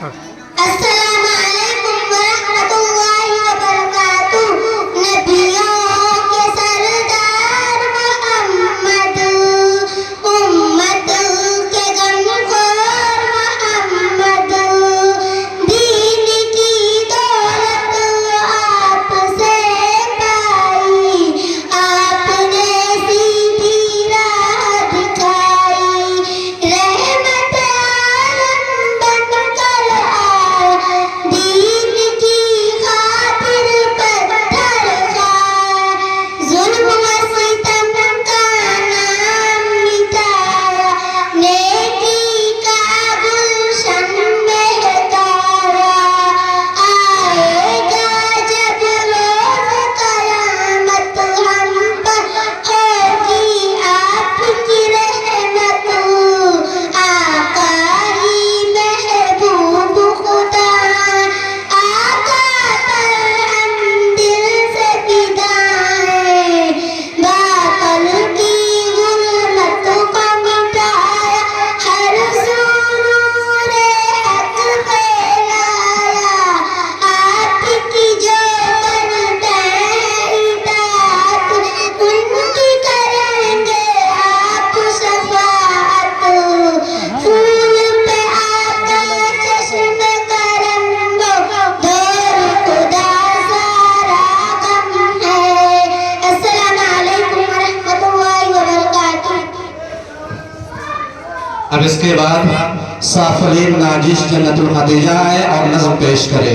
अस्सलामु अलैकुम वरहमतुल्लाहि वबरकातुह। नबियों के सरदार मोहम्मद, उम्मत के गमखोर मोहम्मद, दीन की दौलत आपसे पाई, आपने सीधी राह दिखाई। रहमत आलम बनकर आए, दीन की खातिर पत्थर खाए, जुल्म व सितम का नाम मिटाया, नेकी का गुलशन महकाया। आएगा जब रोज़ क़यामत, हम पर होगी आपकी रहमत। आका ही महबूब खुदा, आका पर हम दिल से फिदा हैं। बातल की गुलमत को मिटाया, हर सू नूरे हक फैलाया। आपकी जो करते हैं इताअत, उनकी करेंगे आप शफाअत। फूल पे आके चश्मे करम वो, दौर खुदा सारा गम है। अस्सलामु अलैकुम वरहमतुल्लाहि वबरकातुह। अब इसके बाद साफलीन नाजिश जन्नतुल खदीजा है और नज़्म पेश करे।